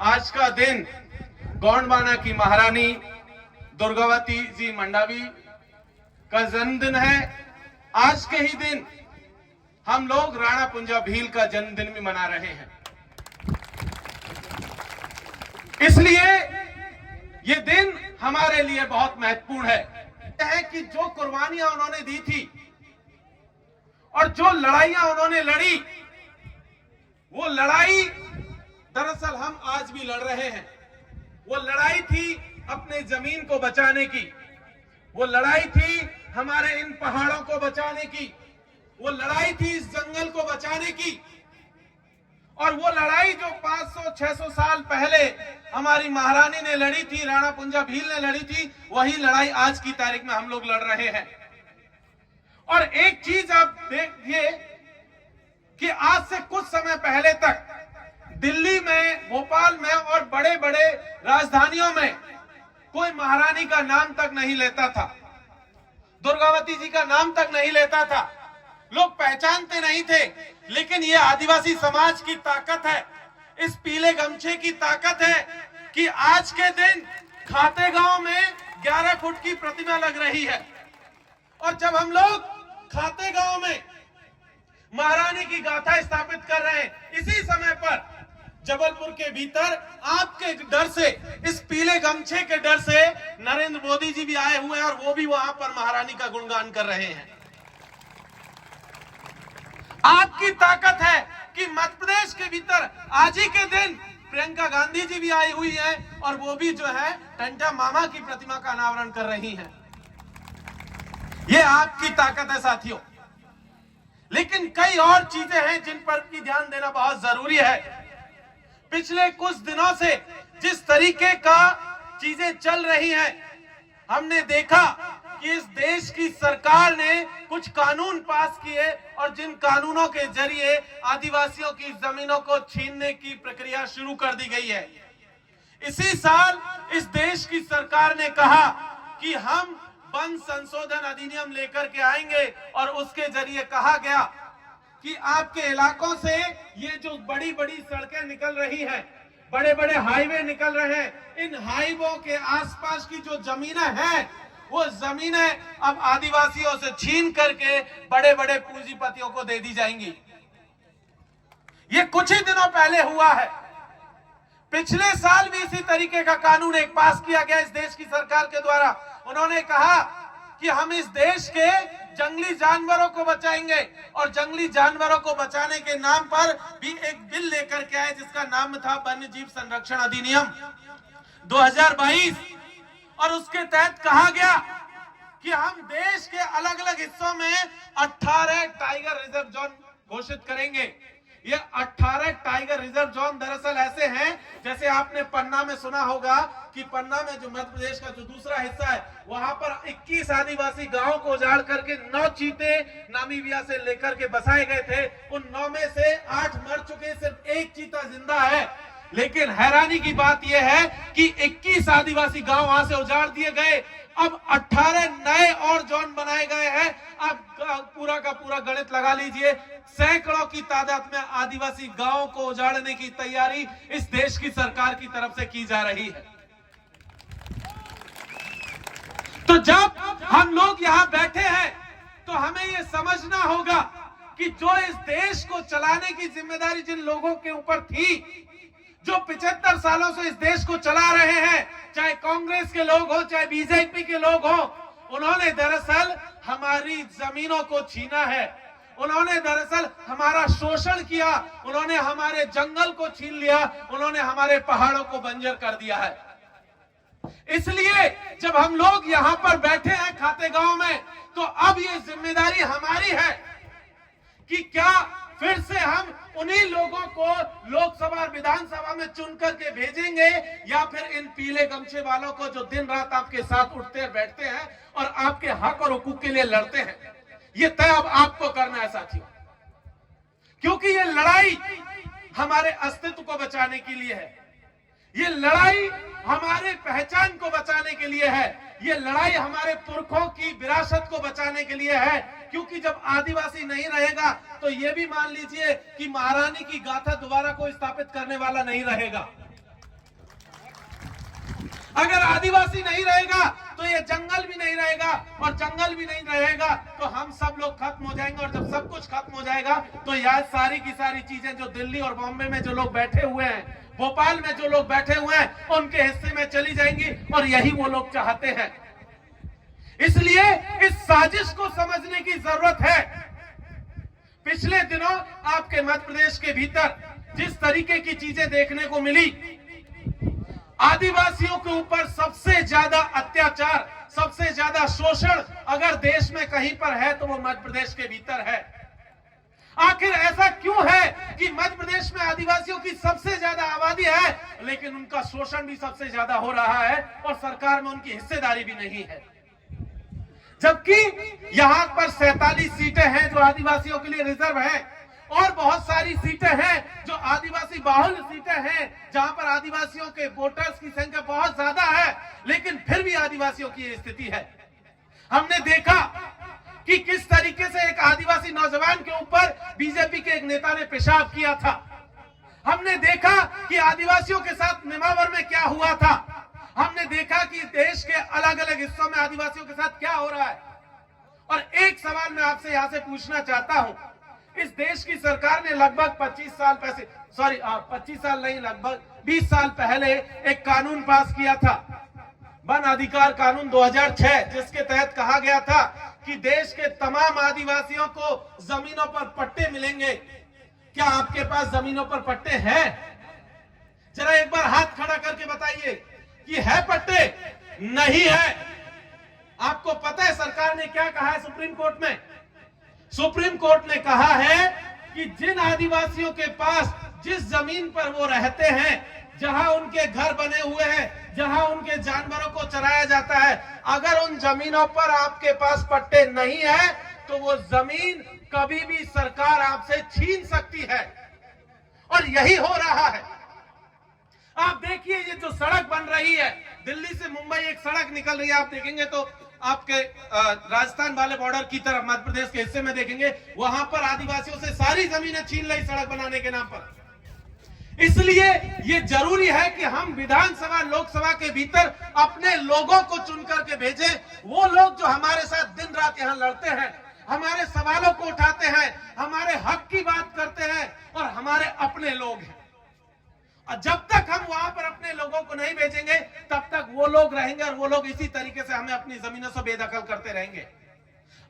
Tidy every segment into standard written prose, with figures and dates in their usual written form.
आज का दिन गोंडवाना की महारानी दुर्गावती जी मंडावी का जन्मदिन है। आज के ही दिन हम लोग राणा पुंजा भील का जन्मदिन भी मना रहे हैं। इसलिए ये दिन हमारे लिए बहुत महत्वपूर्ण है कि जो कुर्बानियां उन्होंने दी थी और जो लड़ाइयां उन्होंने लड़ी, वो लड़ाई दरअसल हम आज भी लड़ रहे हैं। वो लड़ाई थी अपने जमीन को बचाने की, वो लड़ाई थी हमारे इन पहाड़ों को बचाने की, वो लड़ाई थी इस जंगल को बचाने की। और वो लड़ाई जो 500-600 साल पहले हमारी महारानी ने लड़ी थी, राणा पुंजा भील ने लड़ी थी, वही लड़ाई आज की तारीख में हम लोग लड़ रहे हैं। और एक चीज आप देखिए कि आज से कुछ समय पहले तक दिल्ली में, भोपाल में और बड़े बड़े राजधानियों में कोई महारानी का नाम तक नहीं लेता था, दुर्गावती जी का नाम तक नहीं लेता था, लोग पहचानते नहीं थे। लेकिन ये आदिवासी समाज की ताकत है, इस पीले गमछे की ताकत है कि आज के दिन खातेगांव में 11 फुट की प्रतिमा लग रही है। और जब हम लोग खातेगांव में महारानी की गाथा स्थापित कर रहे हैं, इसी समय पर जबलपुर के भीतर आपके डर से, इस पीले गमछे के डर से नरेंद्र मोदी जी भी आए हुए हैं और वो भी वहां पर महारानी का गुणगान कर रहे हैं। आपकी ताकत है कि मध्य प्रदेश के भीतर आज ही के दिन प्रियंका गांधी जी भी आई हुई हैं और वो भी जो है टंटा मामा की प्रतिमा का अनावरण कर रही हैं। ये आपकी ताकत है साथियों। लेकिन कई और चीजें हैं जिन पर भी ध्यान देना बहुत जरूरी है। पिछले कुछ दिनों से जिस तरीके का चीजें चल रही हैं, हमने देखा कि इस देश की सरकार ने कुछ कानून पास किए और जिन कानूनों के जरिए आदिवासियों की जमीनों को छीनने की प्रक्रिया शुरू कर दी गई है। इसी साल इस देश की सरकार ने कहा कि हम वन संशोधन अधिनियम लेकर के आएंगे और उसके जरिए कहा गया कि आपके इलाकों से ये जो बड़ी बड़ी सड़कें निकल रही हैं, बड़े बड़े हाईवे निकल रहे हैं, इन हाईवों के आसपास की जो जमीनें हैं, वो जमीनें अब आदिवासियों से छीन करके बड़े बड़े पूंजीपतियों को दे दी जाएंगी। ये कुछ ही दिनों पहले हुआ है। पिछले साल भी इसी तरीके का कानून एक पास किया गया इस देश की सरकार के द्वारा। उन्होंने कहा कि हम इस देश के जंगली जानवरों को बचाएंगे और जंगली जानवरों को बचाने के नाम पर भी एक बिल लेकर के आए जिसका नाम था वन्य जीव संरक्षण अधिनियम 2022। और उसके तहत कहा गया कि हम देश के अलग अलग हिस्सों में 18 टाइगर रिजर्व जोन घोषित करेंगे। ये 18 टाइगर रिजर्व जोन दरअसल ऐसे हैं, जैसे आपने पन्ना में सुना होगा कि पन्ना में जो मध्य प्रदेश का जो दूसरा हिस्सा है, वहां पर 21 आदिवासी गांवों को उजाड़ करके 9 चीते नामीबिया से लेकर के बसाए गए थे। उन 9 में से 8 मर चुके, सिर्फ एक चीता जिंदा है। लेकिन हैरानी की बात यह है कि 21 आदिवासी गांव वहां से उजाड़ दिए गए। अब 18 नए और जोन बनाए गए हैं। अब पूरा का पूरा गणित लगा लीजिए, सैकड़ों की तादाद में आदिवासी गांवों को उजाड़ने की तैयारी इस देश की सरकार की तरफ से की जा रही है। तो जब हम लोग यहां बैठे हैं तो हमें यह समझना होगा कि जो इस देश को चलाने की जिम्मेदारी जिन लोगों के ऊपर थी, जो 75 सालों से इस देश को चला रहे हैं, चाहे कांग्रेस के लोग हो चाहे बीजेपी के लोग हो, उन्होंने दरअसल हमारी जमीनों को छीना है, उन्होंने दरअसल हमारा शोषण किया, उन्होंने हमारे जंगल को छीन लिया, उन्होंने हमारे पहाड़ों को बंजर कर दिया है। इसलिए जब हम लोग यहां पर बैठे हैं खातेगांव में, तो अब ये जिम्मेदारी हमारी है कि क्या फिर से हम उन्हीं लोगों को लोकसभा और विधानसभा में चुन करके भेजेंगे, या फिर इन पीले गमछे वालों को जो दिन रात आपके साथ उठते बैठते हैं और आपके हक और हुकूक के लिए लड़ते हैं। ये तय अब आपको करना है साथियों, क्योंकि ये लड़ाई हमारे अस्तित्व को बचाने के लिए है, ये लड़ाई हमारे पहचान को बचाने के लिए है, ये लड़ाई हमारे पुरखों की विरासत को बचाने के लिए है। क्योंकि जब आदिवासी नहीं रहेगा तो ये भी मान लीजिए कि महारानी की गाथा दोबारा कोई स्थापित करने वाला नहीं रहेगा। अगर आदिवासी नहीं रहेगा तो ये जंगल भी नहीं रहेगा, और जंगल भी नहीं रहेगा तो हम सब लोग खत्म हो जाएंगे। और जब सब कुछ खत्म हो जाएगा तो यह सारी की सारी चीजें जो दिल्ली और बॉम्बे में जो लोग बैठे हुए हैं, भोपाल में जो लोग बैठे हुए हैं, उनके हिस्से में चली जाएंगी, और यही वो लोग चाहते हैं। इसलिए इस साजिश को समझने की जरूरत है। पिछले दिनों आपके मध्य प्रदेश के भीतर जिस तरीके की चीजें देखने को मिली, आदिवासियों के ऊपर सबसे ज्यादा अत्याचार, सबसे ज्यादा शोषण अगर देश में कहीं पर है तो वो मध्य प्रदेश के भीतर है। आखिर ऐसा क्यों है कि मध्य प्रदेश में आदिवासियों की सबसे ज्यादा आबादी है, लेकिन उनका शोषण भी सबसे ज्यादा हो रहा है और सरकार में उनकी हिस्सेदारी भी नहीं है? जबकि यहां पर 47 सीटें हैं जो आदिवासियों के लिए रिजर्व है, और बहुत सारी सीटें हैं जो आदिवासी बाहुल सीटें हैं, जहां पर आदिवासियों के वोटर्स की संख्या बहुत ज्यादा है, लेकिन फिर भी आदिवासियों की स्थिति है। हमने देखा कि किस तरीके से एक आदिवासी नौजवान के ऊपर बीजेपी के एक नेता ने पेशाब किया था। हमने देखा कि आदिवासियों के साथ नेमावर में क्या हुआ था। हमने देखा कि देश के अलग अलग हिस्सों में आदिवासियों के साथ क्या हो रहा है। और एक सवाल मैं आपसे यहां से पूछना चाहता हूं, इस देश की सरकार ने लगभग 25 साल नहीं, लगभग 20 साल पहले एक कानून पास किया था, वन अधिकार कानून 2006, जिसके तहत कहा गया था कि देश के तमाम आदिवासियों को जमीनों पर पट्टे मिलेंगे। क्या आपके पास जमीनों पर पट्टे हैं? जरा एक बार हाथ खड़ा करके बताइए कि है पट्टे? नहीं है। आपको पता है सरकार ने क्या कहा है सुप्रीम कोर्ट में? सुप्रीम कोर्ट ने कहा है कि जिन आदिवासियों के पास जिस जमीन पर वो रहते हैं, जहां उनके घर बने हुए हैं, जहां उनके जानवरों को चराया जाता है, अगर उन जमीनों पर आपके पास पट्टे नहीं है तो वो जमीन कभी भी सरकार आपसे छीन सकती है। और यही हो रहा है। आप देखिए ये जो सड़क बन रही है, दिल्ली से मुंबई एक सड़क निकल रही है, आप देखेंगे तो आपके राजस्थान वाले बॉर्डर की तरफ मध्य प्रदेश के हिस्से में देखेंगे, वहां पर आदिवासियों से सारी जमीनें छीन ली सड़क बनाने के नाम पर। इसलिए ये जरूरी है कि हम विधानसभा लोकसभा के भीतर अपने लोगों को चुन करके भेजें, वो लोग जो हमारे साथ दिन रात यहां लड़ते हैं, हमारे सवालों को उठाते हैं, हमारे हक की बात करते हैं, और हमारे अपने लोग हैं। और जब तक हम वहां पर अपने लोगों को नहीं भेजेंगे तब तक वो लोग रहेंगे, और वो लोग इसी तरीके से हमें अपनी जमीनों से बेदखल करते रहेंगे।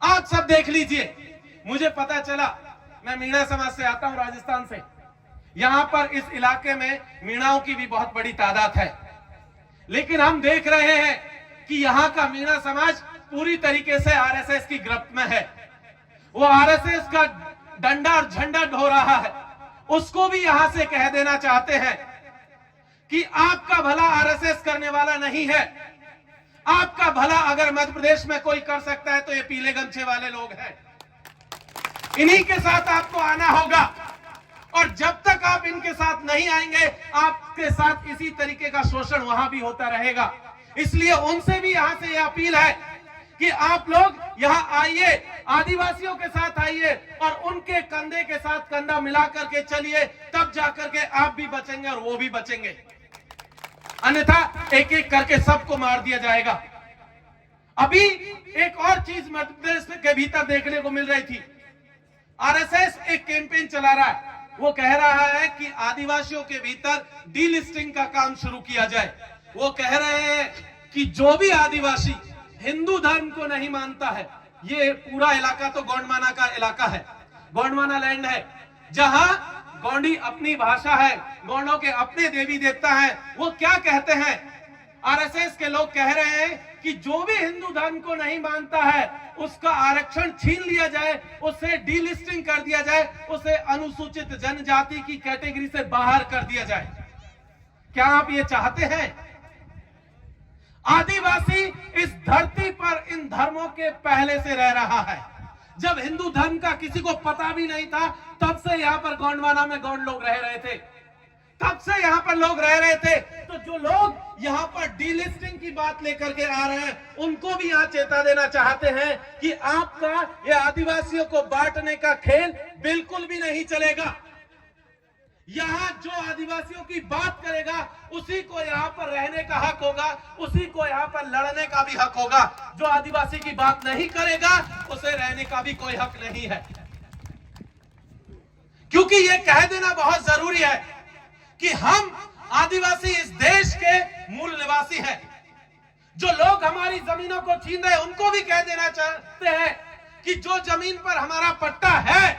आज सब देख लीजिए, मुझे पता चला, मैं मीणा समाज से आता हूं, राजस्थान से। यहां पर इस इलाके में मीणाओं की भी बहुत बड़ी तादाद है, लेकिन हम देख रहे हैं कि यहां का मीणा समाज पूरी तरीके से आरएसएस की गिरफ्त में है। वो आरएसएस का डंडा और झंडा ढो रहा है। उसको भी यहां से कह देना चाहते हैं कि आपका भला आरएसएस करने वाला नहीं है। आपका भला अगर मध्य प्रदेश में कोई कर सकता है तो ये पीले गमछे वाले लोग हैं। इन्हीं के साथ आपको आना होगा, और जब तक आप इनके साथ नहीं आएंगे, आपके साथ इसी तरीके का शोषण वहां भी होता रहेगा। इसलिए उनसे भी यहां से यह अपील है कि आप लोग यहां आइए, आदिवासियों के साथ आइए, और उनके कंधे के साथ कंधा मिला करके चलिए, तब जाकर के आप भी बचेंगे और वो भी बचेंगे। अन्यथा एक एक करके सबको मार दिया जाएगा। अभी एक और चीज मध्य प्रदेश के भीतर देखने को मिल रही थी। आरएसएस एक कैंपेन चला रहा है, वो कह रहा है कि आदिवासियों के भीतर डीलिस्टिंग का काम शुरू किया जाए। वो कह रहे हैं कि जो भी आदिवासी हिंदू धर्म को नहीं मानता है, ये पूरा इलाका तो गोंडमाना का इलाका है, गोंडमाना लैंड है, जहां गोंडी अपनी भाषा है, गोंडों के अपने देवी देवता हैं। वो क्या कहते हैं? आरएसएस के लोग कह रहे हैं कि जो भी हिंदू धर्म को नहीं मानता है उसका आरक्षण छीन लिया जाए, उसे डीलिस्टिंग कर दिया जाए, उसे अनुसूचित जनजाति की कैटेगरी से बाहर कर दिया जाए। क्या आप ये चाहते हैं? आदिवासी इस धरती पर इन धर्मों के पहले से रह रहा है। जब हिंदू धर्म का किसी को पता भी नहीं था, तब से यहाँ पर गोंडवाना में गौंड लोग रह रहे थे, तब से यहाँ पर लोग रह रहे थे। तो जो लोग यहाँ पर डीलिस्टिंग की बात लेकर के आ रहे हैं, उनको भी यहाँ चेता देना चाहते हैं कि आपका ये आदिवासियों को बांटने का खेल बिल्कुल भी नहीं चलेगा। यहाँ जो आदिवासियों की बात करेगा उसी को यहाँ पर रहने का हक होगा, उसी को यहाँ पर लड़ने का भी हक होगा। जो आदिवासी की बात नहीं करेगा उसे रहने का भी कोई हक नहीं है। क्योंकि ये कह देना बहुत जरूरी है कि हम आदिवासी इस देश के मूल निवासी हैं। जो लोग हमारी जमीनों को छीन रहे हैं उनको भी कह देना चाहते हैं कि जो जमीन पर हमारा पट्टा है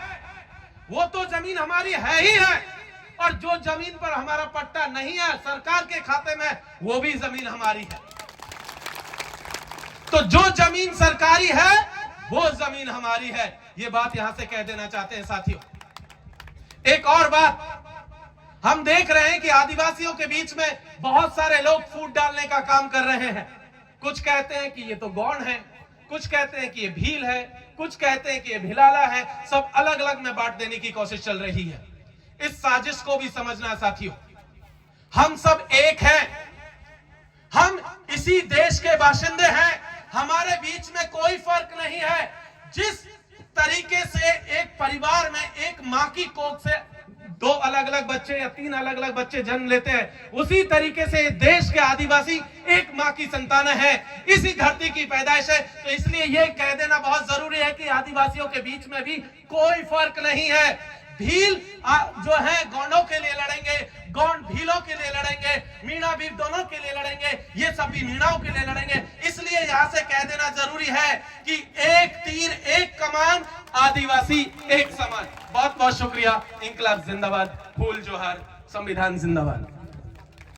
वो तो जमीन हमारी है ही है, और जो जमीन पर हमारा पट्टा नहीं है सरकार के खाते में, वो भी जमीन हमारी है। तो जो जमीन सरकारी है वो जमीन हमारी है। ये बात यहां से कह देना चाहते हैं साथियों। एक और बात, हम देख रहे हैं कि आदिवासियों के बीच में बहुत सारे लोग फूट डालने का काम कर रहे हैं। कुछ कहते हैं कि ये तो गौंड है, कुछ कहते हैं कि ये भील है, कुछ कहते हैं कि ये भिलाला है। सब अलग अलग में बांट देने की कोशिश चल रही है। इस साजिश को भी समझना साथियों, हम सब एक हैं, हम इसी देश के बाशिंदे हैं, हमारे बीच में कोई फर्क नहीं है। जिस तरीके से एक परिवार में एक मां की कोख से 2 अलग अलग बच्चे या 3 अलग अलग बच्चे जन्म लेते हैं, उसी तरीके से देश के आदिवासी एक मां की संतान है, इसी धरती की पैदाइश है। तो इसलिए यह कह देना बहुत जरूरी है कि आदिवासियों के बीच में भी कोई फर्क नहीं है। भील जो है गौंडों के लिए लड़ेंगे, गौंड भीलों के लिए लड़ेंगे, मीणा भी दोनों के लिए लड़ेंगे, ये सब भी मीणाओं के लिए लड़ेंगे। इसलिए यहां से कह देना जरूरी है कि एक तीर एक कमान, आदिवासी एक समान। बहुत बहुत शुक्रिया। इंकलाब जिंदाबाद, फूल जोहार, संविधान जिंदाबाद।